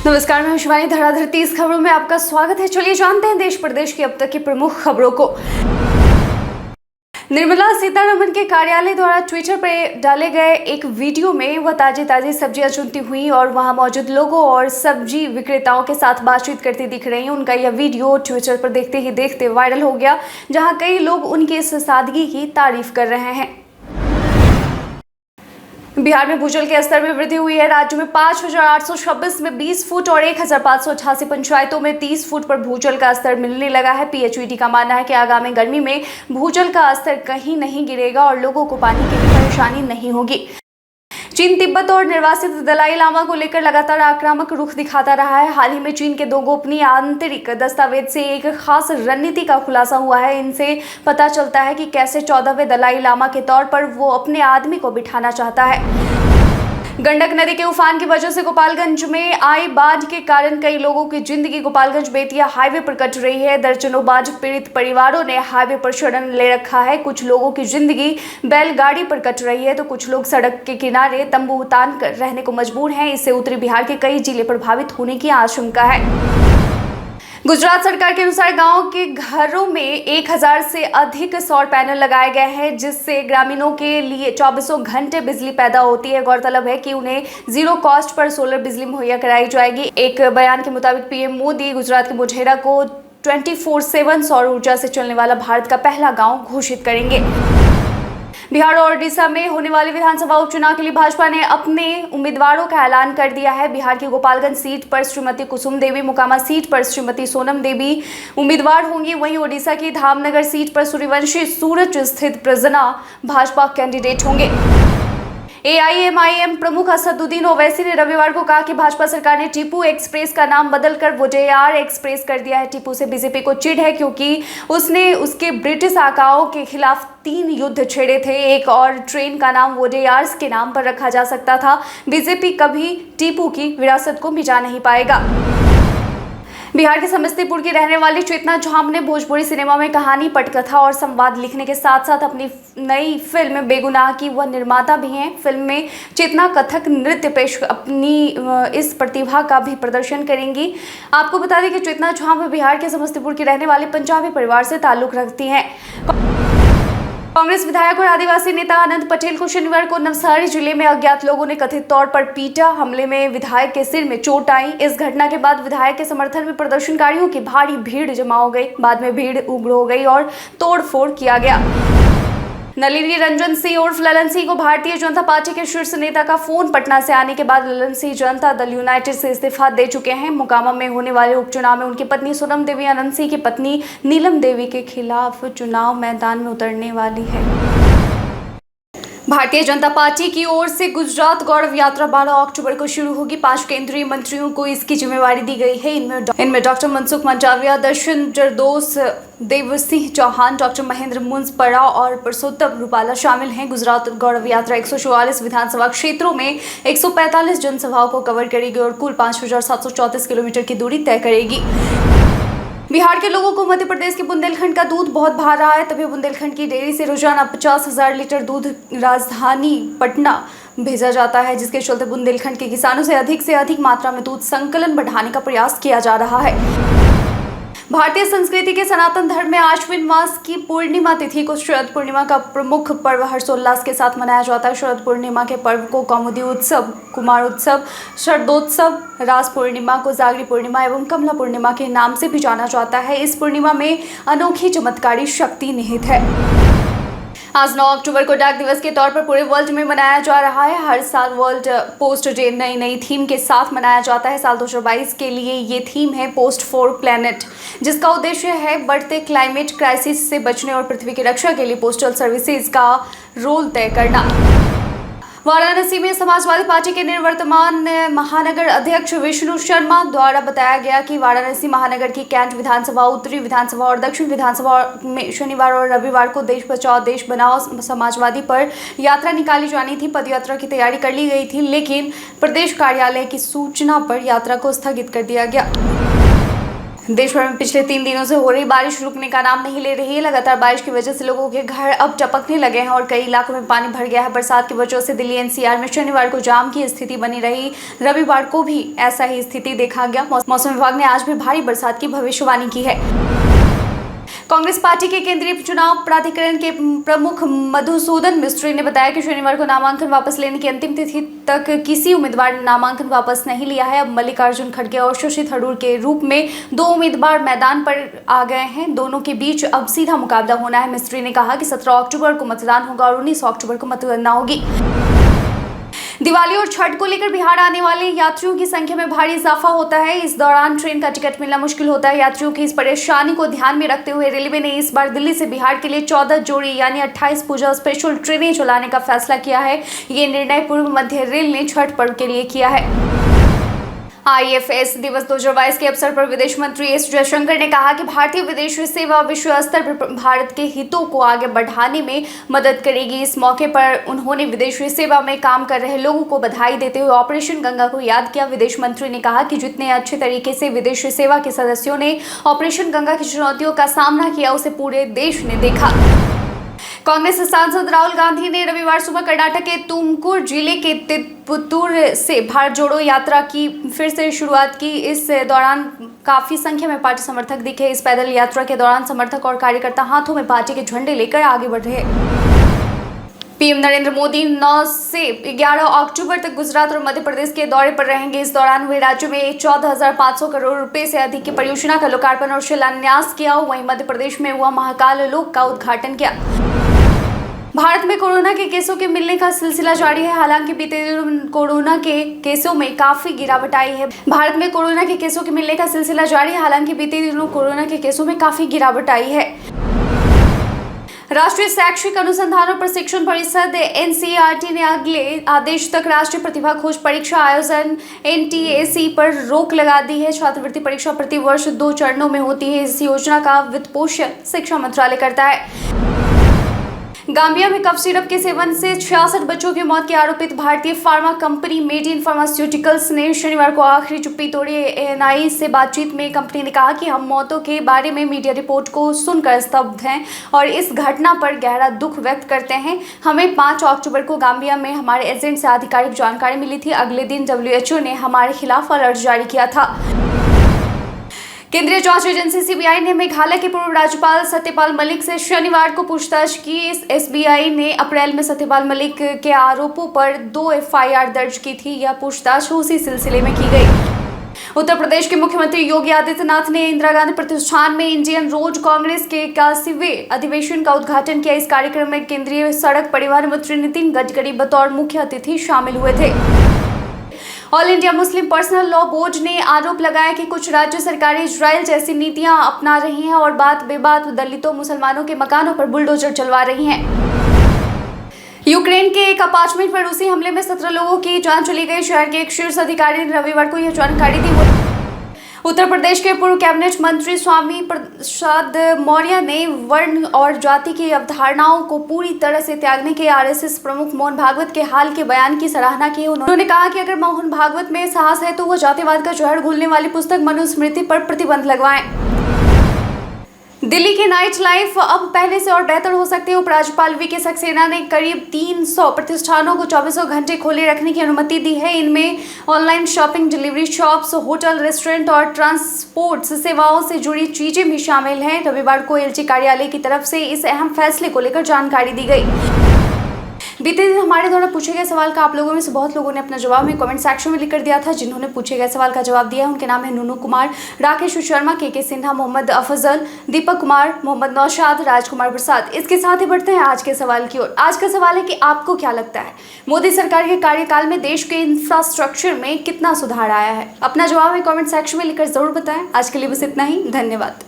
नमस्कार, मैं शिवानी। धराधर 30 खबरों में आपका स्वागत है। चलिए जानते हैं देश प्रदेश की अब तक की प्रमुख खबरों को। निर्मला सीतारमण के कार्यालय द्वारा ट्विटर पर डाले गए एक वीडियो में वह ताजी सब्जियां चुनती हुई और वहां मौजूद लोगों और सब्जी विक्रेताओं के साथ बातचीत करती दिख रही हैं। उनका यह वीडियो ट्विटर पर देखते ही देखते वायरल हो गया, जहां कई लोग उनकी इस सादगी की तारीफ कर रहे हैं। बिहार में भूजल के स्तर में वृद्धि हुई है। राज्य में 5,826 में 20 फुट और 1,588 पंचायतों में 30 फुट पर भूजल का स्तर मिलने लगा है। पीएचईडी का मानना है कि आगामी गर्मी में भूजल का स्तर कहीं नहीं गिरेगा और लोगों को पानी की भी परेशानी नहीं होगी। चीन तिब्बत और निर्वासित दलाई लामा को लेकर लगातार आक्रामक रुख दिखाता रहा है। हाल ही में चीन के दो गोपनीय आंतरिक दस्तावेज से एक खास रणनीति का खुलासा हुआ है। इनसे पता चलता है कि कैसे 14वें दलाई लामा के तौर पर वो अपने आदमी को बिठाना चाहता है। गंडक नदी के उफान की वजह से गोपालगंज में आई बाढ़ के कारण कई लोगों की जिंदगी गोपालगंज बेतिया हाईवे पर कट रही है। दर्जनों बाढ़ पीड़ित परिवारों ने हाईवे पर शरण ले रखा है। कुछ लोगों की जिंदगी बैलगाड़ी पर कट रही है तो कुछ लोग सड़क के किनारे तंबू तान कर रहने को मजबूर हैं। इससे उत्तरी बिहार के कई जिले प्रभावित होने की आशंका है। गुजरात सरकार के अनुसार गांव के घरों में 1000 से अधिक सौर पैनल लगाए गए हैं, जिससे ग्रामीणों के लिए 24 घंटे बिजली पैदा होती है। गौरतलब है कि उन्हें जीरो कॉस्ट पर सोलर बिजली मुहैया कराई जाएगी। एक बयान के मुताबिक पीएम मोदी गुजरात के मोढेरा को 24/7 सौर ऊर्जा से चलने वाला भारत का पहला गाँव घोषित करेंगे। बिहार और ओडिशा में होने वाले विधानसभा उपचुनाव के लिए भाजपा ने अपने उम्मीदवारों का ऐलान कर दिया है। बिहार की गोपालगंज सीट पर श्रीमती कुसुम देवी, मोकामा सीट पर श्रीमती सोनम देवी उम्मीदवार होंगी। वहीं ओडिशा की धामनगर सीट पर सूर्यवंशी सूरज स्थित प्रजना भाजपा कैंडिडेट होंगे। एआईएमआईएम प्रमुख असदुद्दीन ओवैसी ने रविवार को कहा कि भाजपा सरकार ने टीपू एक्सप्रेस का नाम बदलकर वोडेयार एक्सप्रेस कर दिया है। टीपू से बीजेपी को चिढ़ है क्योंकि उसने उसके ब्रिटिश आकाओं के खिलाफ 3 युद्ध छेड़े थे। एक और ट्रेन का नाम वोडेयार्स के नाम पर रखा जा सकता था। बीजेपी कभी टीपू की विरासत को मिटा नहीं पाएगा। बिहार के समस्तीपुर की रहने वाली चेतना झाम ने भोजपुरी सिनेमा में कहानी, पटकथा और संवाद लिखने के साथ साथ अपनी नई फिल्म बेगुनाह की वह निर्माता भी हैं। फिल्म में चेतना कथक नृत्य पेश अपनी इस प्रतिभा का भी प्रदर्शन करेंगी। आपको बता दें कि चेतना झाम बिहार के समस्तीपुर की रहने वाली पंजाबी परिवार से ताल्लुक रखती हैं। कांग्रेस विधायक और आदिवासी नेता अनंत पटेल को शनिवार को नवसारी जिले में अज्ञात लोगों ने कथित तौर पर पीटा। हमले में विधायक के सिर में चोट आई। इस घटना के बाद विधायक के समर्थन में प्रदर्शनकारियों की भारी भीड़ जमा हो गई। बाद में भीड़ उग्र हो गई और तोड़फोड़ किया गया। नलिनी रंजन सिंह उर्फ ललन सिंह को भारतीय जनता पार्टी के शीर्ष नेता का फोन पटना से आने के बाद ललन सिंह जनता दल यूनाइटेड से इस्तीफा दे चुके हैं। मोकामा में होने वाले उपचुनाव में उनकी पत्नी सोनम देवी अनंत सिंह की पत्नी नीलम देवी के खिलाफ चुनाव मैदान में उतरने वाली है। भारतीय जनता पार्टी की ओर से गुजरात गौरव यात्रा 12 अक्टूबर को शुरू होगी। 5 केंद्रीय मंत्रियों को इसकी जिम्मेवारी दी गई है। इनमें डॉक्टर मनसुख मंडाविया, दर्शन जरदोस, देवसिंह चौहान, डॉक्टर महेंद्र मुंजपरा और परसोत्तम रूपाला शामिल हैं। गुजरात गौरव यात्रा 144 विधानसभा क्षेत्रों में 145 जनसभाओं को कवर करेगी और कुल 5,734 किलोमीटर की दूरी तय करेगी। बिहार के लोगों को मध्य प्रदेश के बुंदेलखंड का दूध बहुत भा रहा है, तभी बुंदेलखंड की डेयरी से रोजाना 50,000 लीटर दूध राजधानी पटना भेजा जाता है, जिसके चलते बुंदेलखंड के किसानों से अधिक मात्रा में दूध संकलन बढ़ाने का प्रयास किया जा रहा है। भारतीय संस्कृति के सनातन धर्म में आश्विन मास की पूर्णिमा तिथि को शरद पूर्णिमा का प्रमुख पर्व हर्षोल्लास के साथ मनाया जाता है। शरद पूर्णिमा के पर्व को कौमुदी उत्सव, कुमार उत्सव, शरदोत्सव, रास पूर्णिमा को जागरी पूर्णिमा एवं कमला पूर्णिमा के नाम से भी जाना जाता है। इस पूर्णिमा में अनोखी चमत्कारी शक्ति निहित है। आज 9 अक्टूबर को डाक दिवस के तौर पर पूरे वर्ल्ड में मनाया जा रहा है। हर साल वर्ल्ड पोस्ट डे नई थीम के साथ मनाया जाता है। साल 2022 के लिए ये थीम है पोस्ट फॉर प्लैनेट, जिसका उद्देश्य है बढ़ते क्लाइमेट क्राइसिस से बचने और पृथ्वी की रक्षा के लिए पोस्टल सर्विसेज का रोल तय करना। वाराणसी में समाजवादी पार्टी के निवर्तमान महानगर अध्यक्ष विष्णु शर्मा द्वारा बताया गया कि वाराणसी महानगर की कैंट विधानसभा, उत्तरी विधानसभा और दक्षिण विधानसभा में शनिवार और रविवार को देश बचाओ देश बनाओ समाजवादी पर यात्रा निकाली जानी थी। पदयात्रा की तैयारी कर ली गई थी, लेकिन प्रदेश कार्यालय की सूचना पर यात्रा को स्थगित कर दिया गया। देश भर में पिछले 3 दिनों से हो रही बारिश रुकने का नाम नहीं ले रही है। लगातार बारिश की वजह से लोगों के घर अब टपकने लगे हैं और कई इलाकों में पानी भर गया है। बरसात की वजह से दिल्ली एनसीआर में शनिवार को जाम की स्थिति बनी रही। रविवार को भी ऐसा ही स्थिति देखा गया। मौसम विभाग ने आज भी भारी बरसात की भविष्यवाणी की है। कांग्रेस पार्टी के केंद्रीय चुनाव प्राधिकरण के प्रमुख मधुसूदन मिस्त्री ने बताया कि शनिवार को नामांकन वापस लेने की अंतिम तिथि तक किसी उम्मीदवार ने नामांकन वापस नहीं लिया है। अब मल्लिकार्जुन खड़गे और शशि थरूर के रूप में 2 उम्मीदवार मैदान पर आ गए हैं। दोनों के बीच अब सीधा मुकाबला होना है। मिस्त्री ने कहा कि 17 अक्टूबर को मतदान होगा और 19 अक्टूबर को मतगणना होगी। दिवाली और छठ को लेकर बिहार आने वाले यात्रियों की संख्या में भारी इजाफा होता है। इस दौरान ट्रेन का टिकट मिलना मुश्किल होता है। यात्रियों की इस परेशानी को ध्यान में रखते हुए रेलवे ने इस बार दिल्ली से बिहार के लिए 14 जोड़ी यानी 28 पूजा स्पेशल ट्रेनें चलाने का फैसला किया है। ये निर्णय पूर्व मध्य रेल ने छठ पर्व के लिए किया है। IFS दिवस 2022 के अवसर पर विदेश मंत्री एस जयशंकर ने कहा कि भारतीय विदेश सेवा विश्व स्तर पर भारत के हितों को आगे बढ़ाने में मदद करेगी। इस मौके पर उन्होंने विदेशी सेवा में काम कर रहे लोगों को बधाई देते हुए ऑपरेशन गंगा को याद किया। विदेश मंत्री ने कहा कि जितने अच्छे तरीके से विदेशी सेवा के सदस्यों ने ऑपरेशन गंगा की चुनौतियों का सामना किया, उसे पूरे देश ने देखा। कांग्रेस सांसद राहुल गांधी ने रविवार सुबह कर्नाटक के तुमकुर जिले के तिरुपतुर से भारत जोड़ो यात्रा की फिर से शुरुआत की। इस दौरान काफी संख्या में पार्टी समर्थक दिखे। इस पैदल यात्रा के दौरान समर्थक और कार्यकर्ता हाथों में पार्टी के झंडे लेकर आगे बढ़ रहे। पीएम नरेंद्र मोदी 9 से 11 अक्टूबर तक गुजरात और मध्य प्रदेश के दौरे पर रहेंगे। इस दौरान वे राज्यों में 14,500 करोड़ रुपए से अधिक की परियोजना का लोकार्पण और शिलान्यास किया। वहीं मध्य प्रदेश में हुआ महाकाल लोक का उद्घाटन किया। भारत में कोरोना के केसों के मिलने का सिलसिला जारी है। हालांकि बीते दिनों कोरोना के केसों में काफी गिरावट आई है। भारत में कोरोना के केसों के मिलने का सिलसिला जारी है। हालांकि बीते दिनों कोरोना के केसों में काफी गिरावट आई है। राष्ट्रीय शैक्षिक अनुसंधान और प्रशिक्षण परिषद NCERT ने अगले आदेश तक राष्ट्रीय प्रतिभा खोज परीक्षा आयोजन NTAC पर रोक लगा दी है। छात्रवृत्ति परीक्षा प्रति वर्ष 2 चरणों में होती है। इस योजना का वित्त पोषण शिक्षा मंत्रालय करता है। गाम्बिया में कफ सिरप के सेवन से 66 बच्चों की मौत के आरोपित भारतीय फार्मा कंपनी मेडिन फार्मास्यूटिकल्स ने शनिवार को आखिरी चुप्पी तोड़ी। ANI से बातचीत में कंपनी ने कहा कि हम मौतों के बारे में मीडिया रिपोर्ट को सुनकर स्तब्ध हैं और इस घटना पर गहरा दुख व्यक्त करते हैं। हमें 5 अक्टूबर को गाम्बिया में हमारे एजेंट से आधिकारिक जानकारी मिली थी। अगले दिन WHO ने हमारे खिलाफ अलर्ट जारी किया था। केंद्रीय जांच एजेंसी CBI ने मेघालय के पूर्व राज्यपाल सत्यपाल मलिक से शनिवार को पूछताछ की। SBI ने अप्रैल में सत्यपाल मलिक के आरोपों पर 2 FIR दर्ज की थी। यह पूछताछ उसी सिलसिले में की गई। उत्तर प्रदेश के मुख्यमंत्री योगी आदित्यनाथ ने इंदिरा गांधी प्रतिष्ठान में इंडियन रोड कांग्रेस के 81वें अधिवेशन का उद्घाटन किया। इस कार्यक्रम में केंद्रीय सड़क परिवहन मंत्री नितिन गडकरी बतौर मुख्य अतिथि शामिल हुए थे। All India Muslim personal law board ने आरोप लगाया कि कुछ राज्य सरकारें इजराइल जैसी नीतियां अपना रही हैं और बात बेबात दलितों मुसलमानों के मकानों पर बुलडोजर चलवा रही हैं। यूक्रेन के एक अपार्टमेंट पर रूसी हमले में 17 लोगों की जान चली गई। शहर के एक शीर्ष अधिकारी ने रविवार को यह जानकारी दी। उत्तर प्रदेश के पूर्व कैबिनेट मंत्री स्वामी प्रसाद मौर्य ने वर्ण और जाति की अवधारणाओं को पूरी तरह से त्यागने के RSS प्रमुख मोहन भागवत के हाल के बयान की सराहना की। उन्होंने कहा कि अगर मोहन भागवत में साहस है तो वो जातिवाद का जहर घोलने वाली पुस्तक मनुस्मृति पर प्रतिबंध लगवाएं। दिल्ली की नाइट लाइफ अब पहले से और बेहतर हो सकती है। उपराज्यपाल VK सक्सेना ने करीब 300 प्रतिष्ठानों को 24 घंटे खोले रखने की अनुमति दी है। इनमें online shopping, delivery shops, hotel, restaurant और ट्रांसपोर्ट सेवाओं से जुड़ी चीजें भी शामिल हैं। रविवार को LG कार्यालय की तरफ से इस अहम फैसले को लेकर जानकारी दी गई। बीते दिन हमारे द्वारा पूछे गए सवाल का आप लोगों में से बहुत लोगों ने अपना जवाब में कमेंट सेक्शन में लिखकर दिया था। जिन्होंने पूछे गए सवाल का जवाब दिया है उनके नाम है नूनू कुमार, राकेश शर्मा, KK सिन्हा, मोहम्मद अफजल, दीपक कुमार, मोहम्मद नौशाद, राजकुमार प्रसाद। इसके साथ ही बढ़ते हैं आज के सवाल की ओर। आज का सवाल है कि आपको क्या लगता है मोदी सरकार के कार्यकाल में देश के इंफ्रास्ट्रक्चर में कितना सुधार आया है? अपना जवाब में कमेंट सेक्शन में लिखकर जरूर बताएं। आज के लिए बस इतना ही। धन्यवाद।